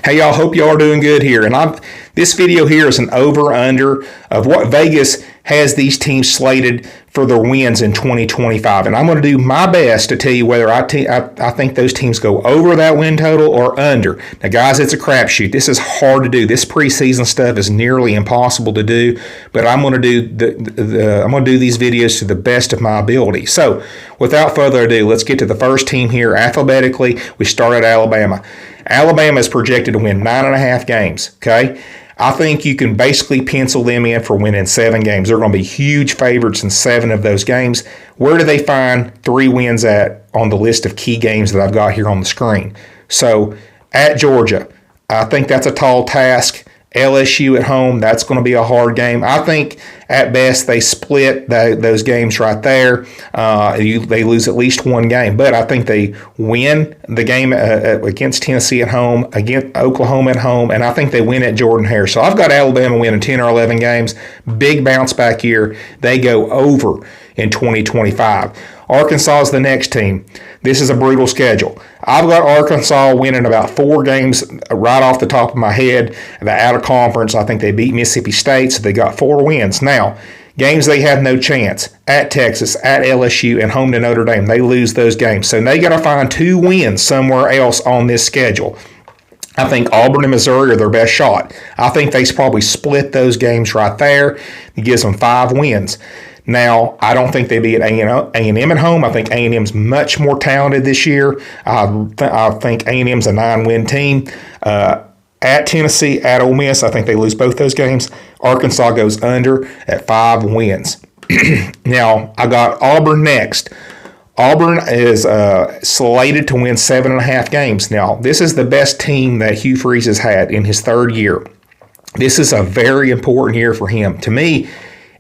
Hey y'all, hope y'all are doing good here. And this video here is an over/under of what Vegas has these teams slated for their wins in 2025. And I'm going to do my best to tell you whether I think those teams go over that win total or under. Now, guys, it's a crapshoot. This is hard to do. This preseason stuff is nearly impossible to do. But I'm going to do these videos to the best of my ability. So, without further ado, let's get to the first team here alphabetically. We start at Alabama. Alabama is projected to win 9.5 games. Okay. I think you can basically pencil them in for winning 7 games. They're going to be huge favorites in 7 of those games. Where do they find 3 wins at on the list of key games that I've got here on the screen? So, at Georgia, I think that's a tall task. LSU at home, that's going to be a hard game. I think at best they split those games right there. They lose at least 1 game, but I think they win the game against Tennessee at home, against Oklahoma at home, and I think they win at Jordan-Hare. So I've got Alabama winning 10 or 11 games. Big bounce back year. They go over in 2025. Arkansas is the next team. This is a brutal schedule. I've got Arkansas winning about 4 games right off the top of my head. The out of conference, I think they beat Mississippi State, so they got 4 wins. Now, games they have no chance. At Texas, at LSU, and home to Notre Dame. They lose those games. So they got to find 2 wins somewhere else on this schedule. I think Auburn and Missouri are their best shot. I think they probably split those games right there. It gives them 5 wins. Now, I don't think they beat A&M at home. I think A&M's much more talented this year. I think A&M's a 9-win team. At Tennessee, at Ole Miss, I think they lose both those games. Arkansas goes under at 5 wins. Now, I got Auburn next. Auburn is slated to win 7.5 games. Now, this is the best team that Hugh Freeze has had in his 3rd year. This is a very important year for him. To me,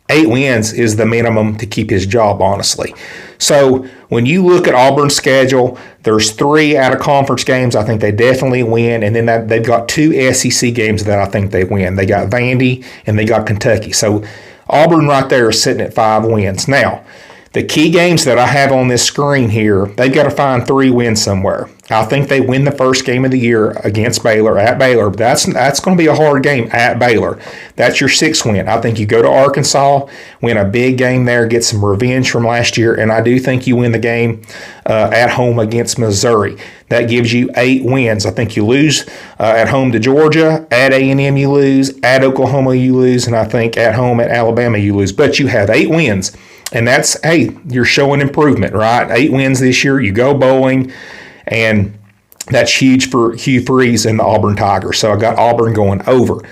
8 wins is the minimum to keep his job, honestly. So when you look at Auburn's schedule, there's 3 out-of-conference games I think they definitely win, and then they've got 2 SEC games that I think they win. They got Vandy and they got Kentucky. So Auburn right there is sitting at 5 wins. Now, the key games that I have on this screen here, they've got to find 3 wins somewhere. I think they win the first game of the year against Baylor, at Baylor. That's going to be a hard game at Baylor. That's your 6th win. I think you go to Arkansas, win a big game there, get some revenge from last year, and I do think you win the game at home against Missouri. That gives you 8 wins. I think you lose at home to Georgia, at A&M you lose, at Oklahoma you lose, and I think at home at Alabama you lose. But you have 8 wins. And that's, hey, you're showing improvement, right? 8 wins this year. You go bowling, and that's huge for Hugh Freeze and the Auburn Tigers. So I got Auburn going over.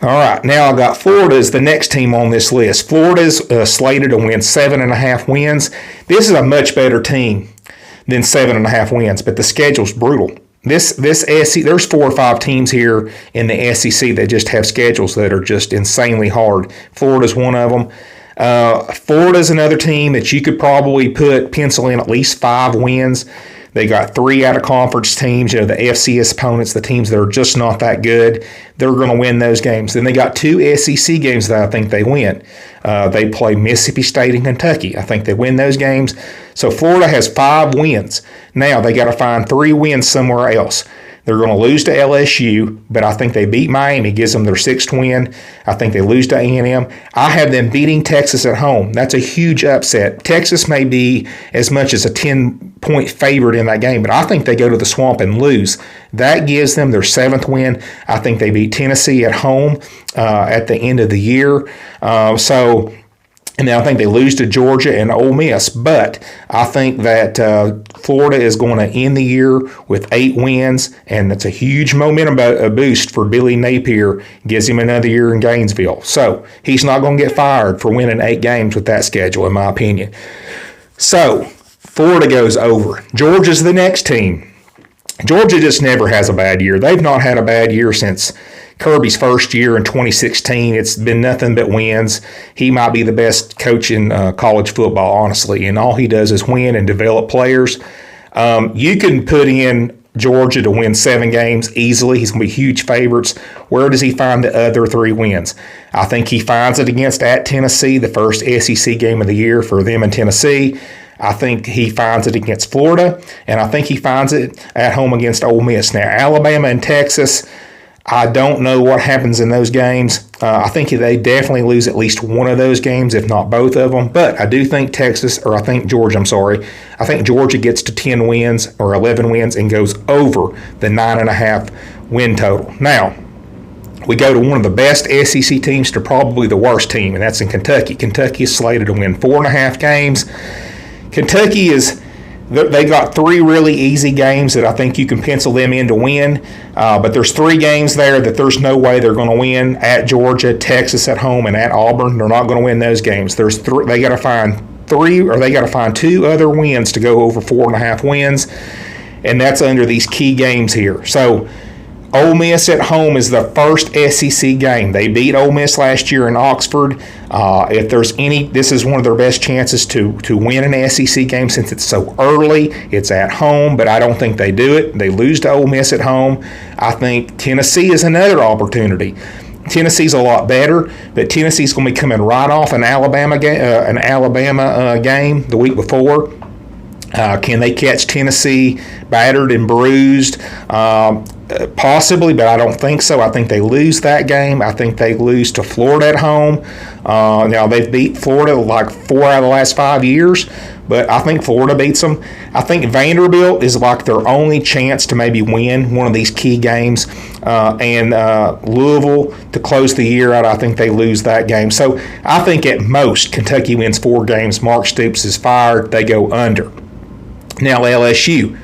All right, now I got Florida as the next team on this list. Florida's slated to win 7.5 wins. This is a much better team than 7.5 wins, but the schedule's brutal. This SEC, there's 4 or 5 teams here in the SEC that just have schedules that are just insanely hard. Florida's one of them. Florida's another team that you could probably pencil in at least 5 wins. They got 3 out-of-conference teams, the FCS opponents, the teams that are just not that good. They're going to win those games. Then they got 2 SEC games that I think they win. They play Mississippi State and Kentucky. I think they win those games. So Florida has 5 wins. Now they got to find 3 wins somewhere else. They're going to lose to LSU, but I think they beat Miami, gives them their 6th win. I think they lose to A&M. I have them beating Texas at home. That's a huge upset. Texas may be as much as a 10-point favorite in that game, but I think they go to the Swamp and lose. That gives them their 7th win. I think they beat Tennessee at home at the end of the year. And then I think they lose to Georgia and Ole Miss. But I think that Florida is going to end the year with 8 wins, and that's a huge momentum boost for Billy Napier. Gives him another year in Gainesville. So he's not going to get fired for winning 8 games with that schedule, in my opinion. So Florida goes over. Georgia's the next team. Georgia just never has a bad year. They've not had a bad year since Kirby's first year in 2016. It's been nothing but wins. He might be the best coach in college football, honestly, and all he does is win and develop players. You can put in Georgia to win 7 games easily. He's going to be huge favorites. Where does he find the other 3 wins? I think he finds it at Tennessee, the first SEC game of the year for them in Tennessee. I think he finds it against Florida, and I think he finds it at home against Ole Miss. Now, Alabama and Texas, I don't know what happens in those games. I think they definitely lose at least one of those games, if not both of them. But I do think I think Georgia gets to 10 wins or 11 wins and goes over the 9.5 win total. Now, we go to one of the best SEC teams to probably the worst team, and that's in Kentucky. Kentucky is slated to win 4.5 games. Kentucky they got 3 really easy games that I think you can pencil them in to win. But there's 3 games there that there's no way they're going to win: at Georgia, Texas at home, and at Auburn. They're not going to win those games. They got to find 2 other wins to go over 4.5 wins, and that's under these key games here. So Ole Miss at home is the first SEC game. They beat Ole Miss last year in Oxford. This is one of their best chances to win an SEC game since it's so early. It's at home, but I don't think they do it. They lose to Ole Miss at home. I think Tennessee is another opportunity. Tennessee's a lot better, but Tennessee's going to be coming right off an Alabama game the week before. Can they catch Tennessee battered and bruised? Possibly, but I don't think so. I think they lose that game. I think they lose to Florida at home. Now, they've beat Florida like 4 out of the last 5 years, but I think Florida beats them. I think Vanderbilt is like their only chance to maybe win one of these key games. And Louisville to close the year out, I think they lose that game. So I think at most Kentucky wins 4 games. Mark Stoops is fired. They go under. Now, LSU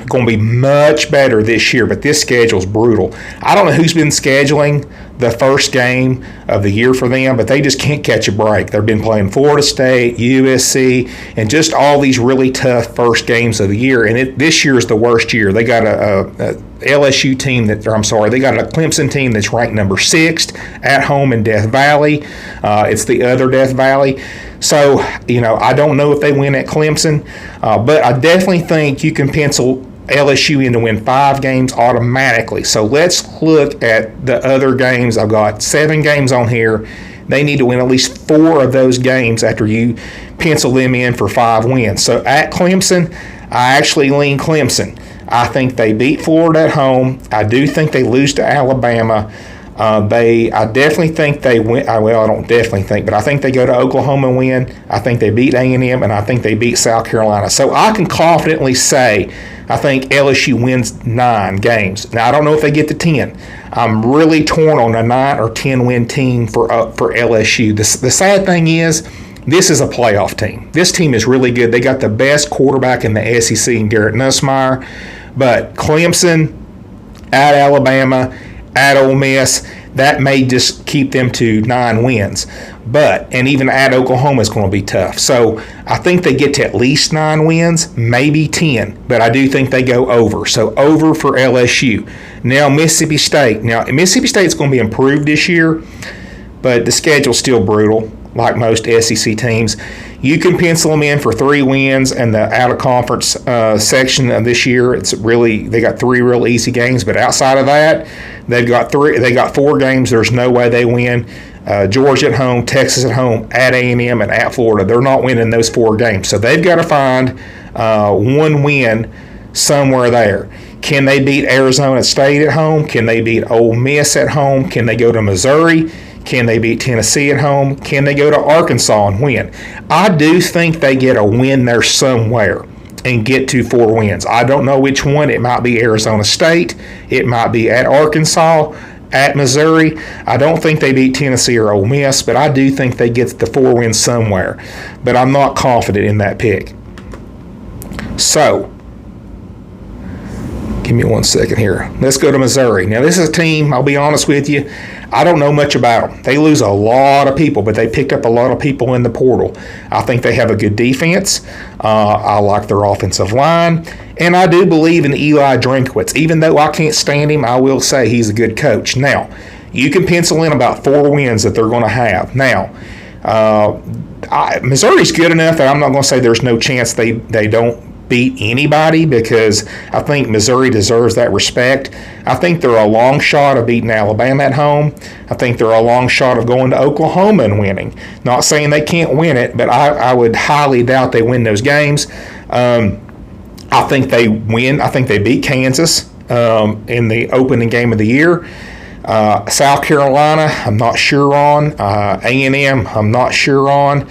going to be much better this year, but this schedule's brutal. I don't know who's been scheduling the first game of the year for them, but they just can't catch a break. They've been playing Florida State, USC, and just all these really tough first games of the year, and this year is the worst year. They got a LSU team they got a Clemson team that's ranked number 6 at home in Death Valley. It's the other Death Valley. So, I don't know if they win at Clemson, but I definitely think you can pencil LSU in to win 5 games automatically. So let's look at the other games. I've got 7 games on here. They need to win at least 4 of those games after you pencil them in for 5 wins. So at Clemson, I actually lean Clemson. I think they beat Florida at home. I do think they lose to Alabama. I definitely think they win. Well, I don't definitely think, but I think they go to Oklahoma and win. I think they beat A&M, and I think they beat South Carolina. So I can confidently say I think LSU wins 9 games. Now, I don't know if they get to 10. I'm really torn on a 9 or 10 win team for LSU. The sad thing is, this is a playoff team. This team is really good. They got the best quarterback in the SEC in Garrett Nussmeier. But Clemson, at Alabama, at Ole Miss, that may just keep them to 9 wins. And even at Oklahoma is going to be tough. So I think they get to at least 9 wins, maybe 10. But I do think they go over. So over for LSU. Now Mississippi State. Now Mississippi State's going to be improved this year, but the schedule's still brutal, like most SEC teams. You can pencil them in for 3 wins, and the out-of-conference section of this year, they got 3 real easy games. But outside of that, they got 4 games. There's no way they win. Georgia at home, Texas at home, at A&M, and at Florida. They're not winning those 4 games. So they've got to find 1 win somewhere there. Can they beat Arizona State at home? Can they beat Ole Miss at home? Can they go to Missouri? Can they beat Tennessee at home? Can they go to Arkansas and win? I do think they get a win there somewhere and get to 4 wins. I don't know which one. It might be Arizona State. It might be at Arkansas, at Missouri. I don't think they beat Tennessee or Ole Miss, but I do think they get the 4 wins somewhere. But I'm not confident in that pick. So, give me 1 second here. Let's go to Missouri. Now, this is a team, I'll be honest with you, I don't know much about them. They lose a lot of people, but they picked up a lot of people in the portal. I think they have a good defense. I like their offensive line. And I do believe in Eli Drinkwitz. Even though I can't stand him, I will say he's a good coach. Now, you can pencil in about 4 wins that they're going to have. Now, Missouri's good enough that I'm not going to say there's no chance they don't beat anybody because I think Missouri deserves that respect. I think they're a long shot of beating Alabama at home. I think they're a long shot of going to Oklahoma and winning. Not saying they can't win it, but I would highly doubt they win those games. I think they win. I think they beat Kansas in the opening game of the year. South Carolina, I'm not sure on. A&M, I'm not sure on.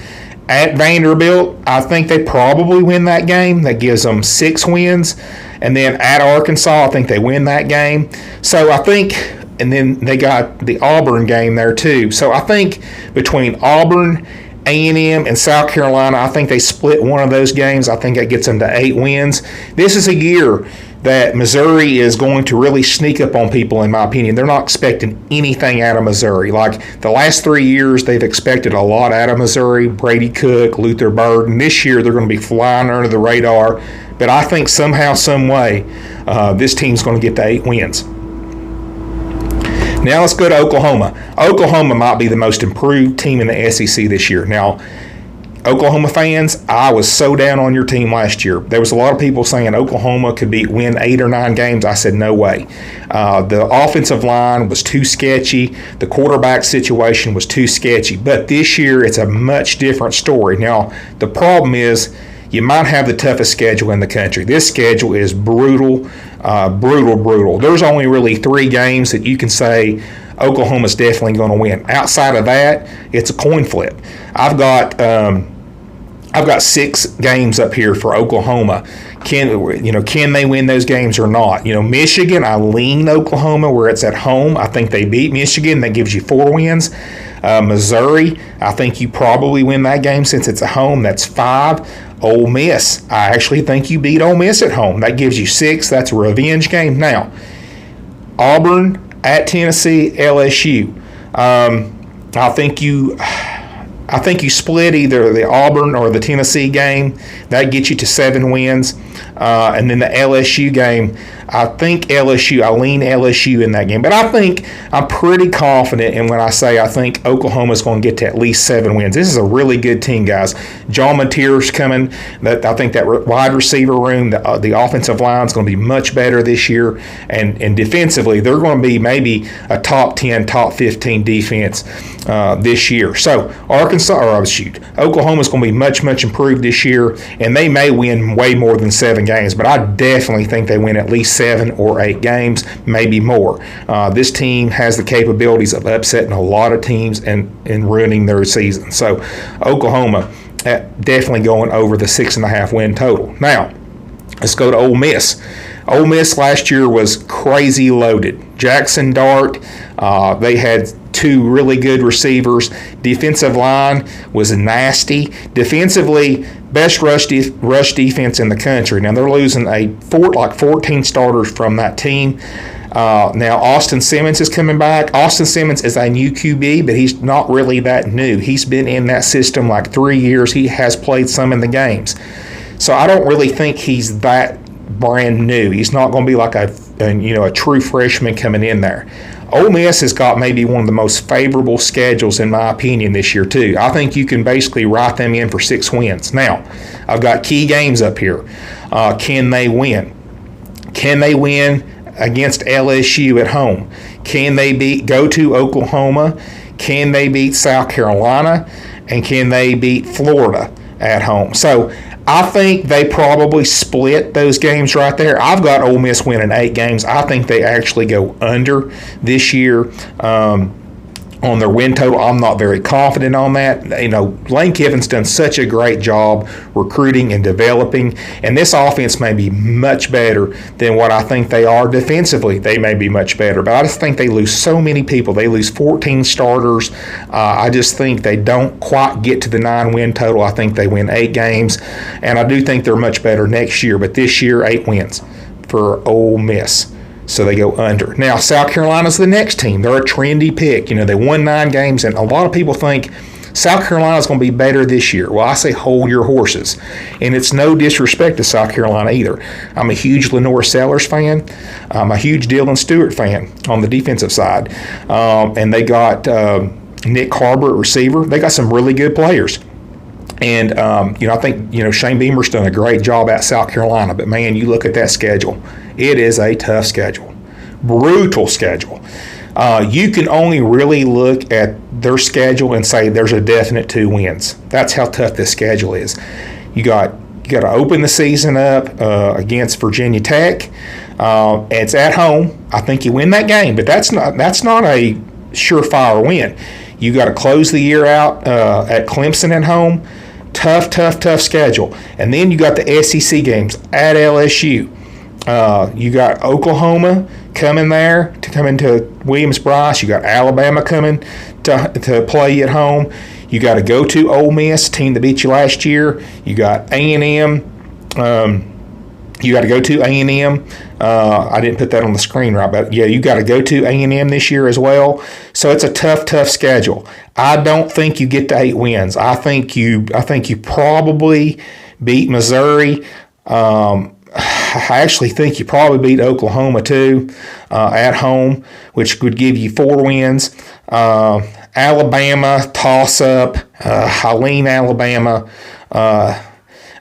At Vanderbilt, I think they probably win that game. That gives them 6 wins. And then at Arkansas, I think they win that game. So I think, and then they got the Auburn game there too. So I think between Auburn, A&M, and South Carolina, I think they split one of those games. I think that gets them to 8 wins. This is a year that Missouri is going to really sneak up on people, in my opinion. They're not expecting anything out of Missouri. Like the last 3 years, they've expected a lot out of Missouri. Brady Cook, Luther Burden. This year, they're going to be flying under the radar. But I think somehow, some way, this team's going to get to 8 wins. Now let's go to Oklahoma. Oklahoma might be the most improved team in the SEC this year. Now, Oklahoma fans, I was so down on your team last year. There was a lot of people saying Oklahoma could win 8 or 9 games. I said, no way. The offensive line was too sketchy. The quarterback situation was too sketchy. But this year, it's a much different story. Now, the problem is you might have the toughest schedule in the country. This schedule is brutal, brutal. There's only really 3 games that you can say Oklahoma's definitely going to win. Outside of that, it's a coin flip. I've got 6 games up here for Oklahoma. Can they win those games or not? Michigan, I lean Oklahoma where it's at home. I think they beat Michigan. That gives you 4 wins. Missouri, I think you probably win that game since it's at home. That's 5. Ole Miss, I actually think you beat Ole Miss at home. That gives you 6. That's a revenge game. Now, Auburn at Tennessee, LSU. I think you split either the Auburn or the Tennessee game. That gets you to 7 wins. And then the LSU game, I lean LSU in that game. But I think I'm pretty confident in when I say I think Oklahoma's going to get to at least 7 wins. This is a really good team, guys. John Mateer's coming. I think that wide receiver room, the offensive line is going to be much better this year. And defensively, they're going to be maybe a top 10, top 15 defense this year. So Oklahoma's going to be much, much improved this year. And they may win way more than 7 games. But I definitely think they win at least 7 or 8 games, maybe more. This team has the capabilities of upsetting a lot of teams and ruining their season. So Oklahoma definitely going over the 6.5 win total. Now, let's go to Ole Miss. Ole Miss last year was crazy loaded. Jackson Dart, they had 2 really good receivers. Defensive line was nasty. Defensively, best rush defense in the country. Now, they're losing 14 starters from that team. Now, Austin Simmons is coming back. Austin Simmons is a new QB, but he's not really that new. He's been in that system like 3 years. He has played some in the games. So I don't really think he's that brand new. He's not going to be like a true freshman coming in there. Ole Miss has got maybe one of the most favorable schedules, in my opinion, this year, too. I think you can basically write them in for 6 wins. Now, I've got key games up here. Can they win? Can they win against LSU at home? Can they go to Oklahoma? Can they beat South Carolina? And can they beat Florida at home? So I think they probably split those games right there. I've got Ole Miss winning 8 games. I think they actually go under this year on their win total. I'm not very confident on that. Lane Kiffin's done such a great job recruiting and developing, and this offense may be much better than what I think they are defensively. They may be much better, but I just think they lose so many people. They lose 14 starters. I just think they don't quite get to the 9 win total. I think they win 8 games, and I do think they're much better next year, but this year, 8 wins for Ole Miss. So they go under. Now, South Carolina's the next team. They're a trendy pick. They won 9 games, and a lot of people think South Carolina's going to be better this year. Well, I say hold your horses. And it's no disrespect to South Carolina either. I'm a huge Lenore Sellers fan. I'm a huge Dylan Stewart fan on the defensive side. And they got Nick Harbor at receiver. They got some really good players. And, I think, Shane Beamer's done a great job at South Carolina. But, man, you look at that schedule. It is a tough schedule. Brutal schedule. You can only really look at their schedule and say there's a definite 2 wins. That's how tough this schedule is. You got to open the season up against Virginia Tech. It's at home. I think you win that game, but that's not a surefire win. You got to close the year out at Clemson at home. Tough schedule. And then you got the SEC games at LSU. You got Oklahoma coming there to come into Williams-Brice. You got Alabama coming to play at home. You got to go to Ole Miss, team that beat you last year. You got A&M. You got to go to A&M. I didn't put that on the screen right, but yeah, you got to go to A&M this year as well. So it's a tough schedule. I don't think you get to 8 wins. I think you probably beat Missouri. I actually think you probably beat Oklahoma too at home, which would give you 4 wins. Alabama toss up. I lean Alabama.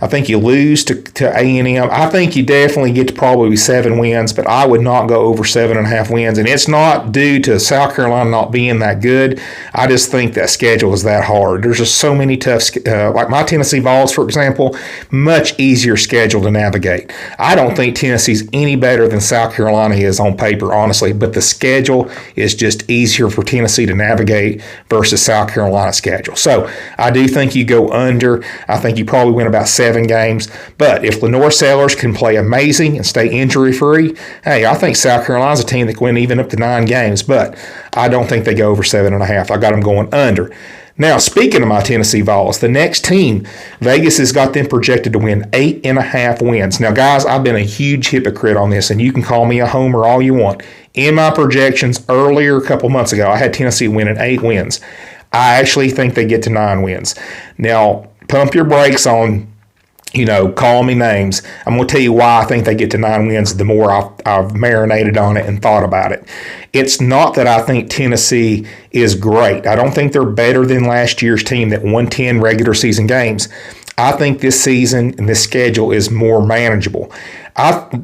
I think you lose to A&M. I think you definitely get to probably 7 wins, but I would not go over 7.5 wins. And it's not due to South Carolina not being that good. I just think that schedule is that hard. There's just so many tough, like my Tennessee Vols, for example, much easier schedule to navigate. I don't think Tennessee's any better than South Carolina is on paper, honestly, but the schedule is just easier for Tennessee to navigate versus South Carolina's schedule. So I do think you go under. I think you probably win about 7 games. But if Lenore Sellers can play amazing and stay injury-free, hey, I think South Carolina's a team that can win even up to 9 games. But I don't think they go over 7.5. I got them going under. Now, speaking of my Tennessee Vols, the next team, Vegas has got them projected to win 8.5 wins. Now, guys, I've been a huge hypocrite on this, and you can call me a homer all you want. In my projections earlier, a couple months ago, I had Tennessee winning 8 wins. I actually think they get to 9 wins. Now, pump your brakes on call me names. I'm going to tell you why I think they get to 9 wins the more I've marinated on it and thought about it. It's not that I think Tennessee is great. I don't think they're better than last year's team that won 10 regular season games. I think this season and this schedule is more manageable.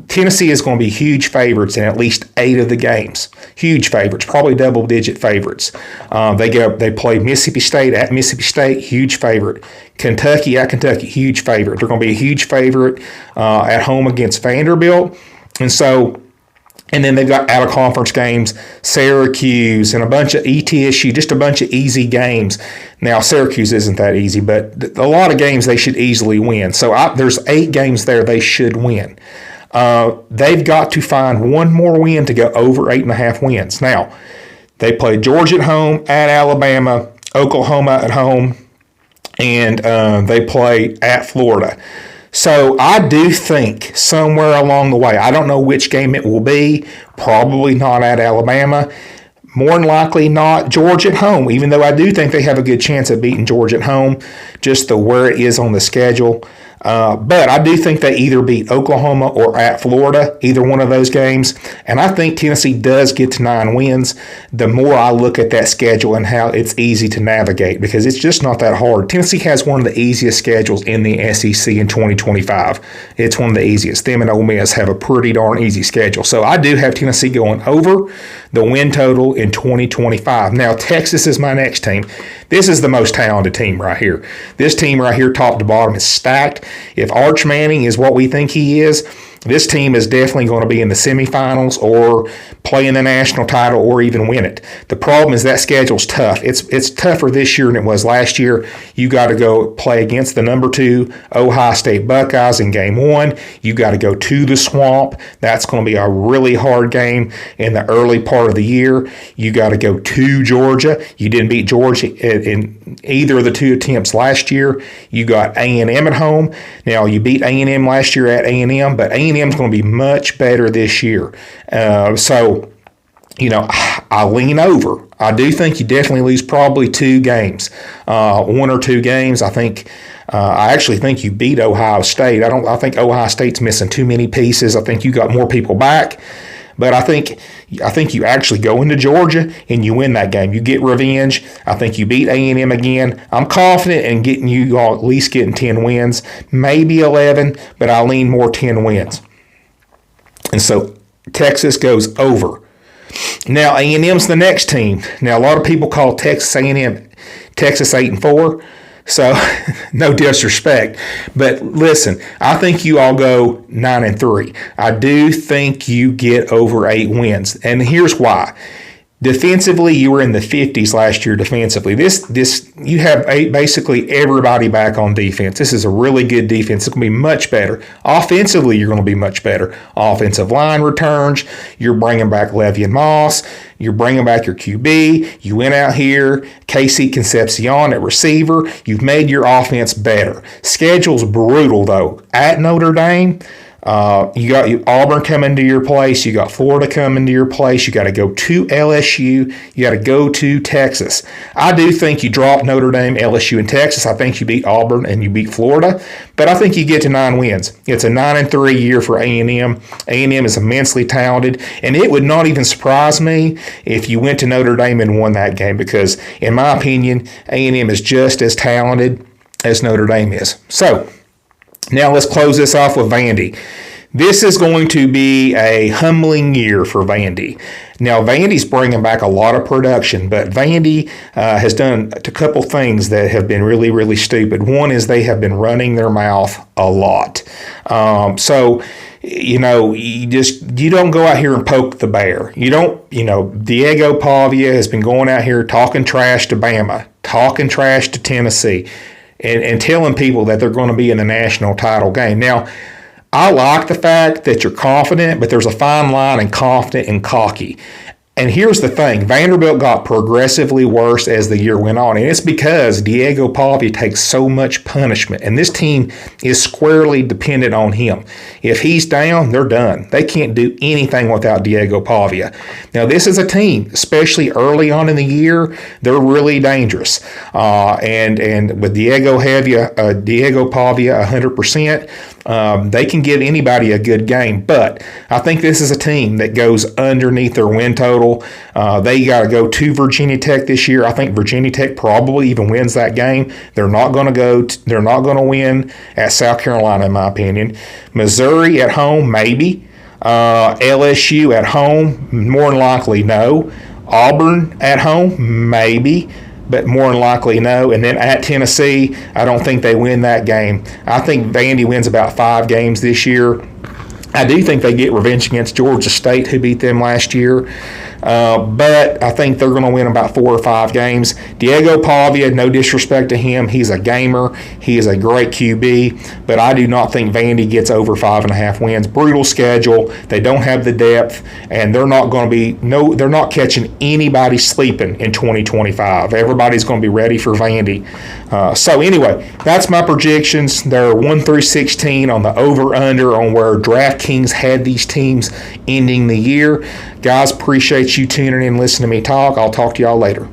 Tennessee is going to be huge favorites in at least 8 of the games. Huge favorites, probably double-digit favorites. They play Mississippi State at Mississippi State, huge favorite. Kentucky at Kentucky, huge favorite. They're going to be a huge favorite at home against Vanderbilt. And then they've got out-of-conference games, Syracuse, and a bunch of ETSU, just a bunch of easy games. Now, Syracuse isn't that easy, but a lot of games they should easily win. So there's 8 games there they should win. They've got to find one more win to go over 8.5 wins. Now, they play Georgia at home, at Alabama, Oklahoma at home, and they play at Florida. So I do think somewhere along the way, I don't know which game it will be, probably not at Alabama, more than likely not Georgia at home, even though I do think they have a good chance of beating Georgia at home, just where it is on the schedule. But I do think they either beat Oklahoma or at Florida, either one of those games. And I think Tennessee does get to 9 wins the more I look at that schedule and how it's easy to navigate, because it's just not that hard. Tennessee has one of the easiest schedules in the SEC in 2025. It's one of the easiest. Them and Ole Miss have a pretty darn easy schedule. So I do have Tennessee going over the win total in 2025. Now, Texas is my next team. This is the most talented team right here. This team right here, top to bottom, is stacked. If Arch Manning is what we think he is, this team is definitely going to be in the semifinals or play in the national title or even win it. The problem is that schedule's tough. It's tougher this year than it was last year. You got to go play against the number 2 Ohio State Buckeyes in game 1. You got to go to the Swamp. That's going to be a really hard game in the early part of the year. You got to go to Georgia. You didn't beat Georgia in either of the 2 attempts last year. You got A&M at home. Now, you beat A&M last year at A&M, but A&M is going to be much better this year. So, I lean over. I do think you definitely lose probably 2 games, 1 or 2 games. I actually think you beat Ohio State. I think Ohio State's missing too many pieces. I think you got more people back. But I think you actually go into Georgia and you win that game. You get revenge. I think you beat A&M again. I'm confident in getting you all at least getting 10 wins, maybe 11, but I lean more 10 wins. And so Texas goes over. Now A&M's the next team. Now a lot of people call Texas A&M Texas 8-4. So no disrespect, but listen, I think you all go 9-3. I do think you get over 8 wins, and here's why. Defensively, you were in the 50s last year defensively. This you have basically everybody back on defense. This is a really good defense. It's going to be much better. Offensively, you're going to be much better. Offensive line returns. You're bringing back Le'Veon Moss. You're bringing back your QB. You went out here, Casey Concepcion at receiver. You've made your offense better. Schedule's brutal, though. At Notre Dame, you got Auburn coming to your place. You got Florida coming to your place. You got to go to LSU. You got to go to Texas. I do think you drop Notre Dame, LSU, and Texas. I think you beat Auburn and you beat Florida. But I think you get to 9 wins. It's a 9-3 year for A&M. A&M is immensely talented, and it would not even surprise me if you went to Notre Dame and won that game because, in my opinion, A&M is just as talented as Notre Dame is. So, now let's close this off with Vandy. This is going to be a humbling year for Vandy. Now, Vandy's bringing back a lot of production, but Vandy has done a couple things that have been really, really stupid. One is they have been running their mouth a lot. You don't go out here and poke the bear. Diego Pavia has been going out here talking trash to Bama, talking trash to Tennessee, and telling people that they're going to be in the national title game. Now, I like the fact that you're confident, but there's a fine line in confident and cocky. And here's the thing, Vanderbilt got progressively worse as the year went on, and it's because Diego Pavia takes so much punishment, and this team is squarely dependent on him. If he's down, they're done. They can't do anything without Diego Pavia. Now, this is a team, especially early on in the year, they're really dangerous. And with Diego Pavia 100%, they can give anybody a good game, but I think this is a team that goes underneath their win total. They got to go to Virginia Tech this year. I think Virginia Tech probably even wins that game. They're not going to win at South Carolina, in my opinion. Missouri at home, maybe. LSU at home, more than likely no. Auburn at home, maybe, but more than likely no. And then at Tennessee, I don't think they win that game. I think Vandy wins about 5 games this year. I do think they get revenge against Georgia State, who beat them last year. But I think they're going to win about 4 or 5 games. Diego Pavia, no disrespect to him, he's a gamer. He is a great QB. But I do not think Vandy gets over 5.5 wins. Brutal schedule. They don't have the depth, and they're not catching anybody sleeping in 2025. Everybody's going to be ready for Vandy. So anyway, that's my predictions. They're 1 through 16 on the over-under on where DraftKings had these teams ending the year. Guys, appreciate you tuning in and listening to me talk. I'll talk to y'all later.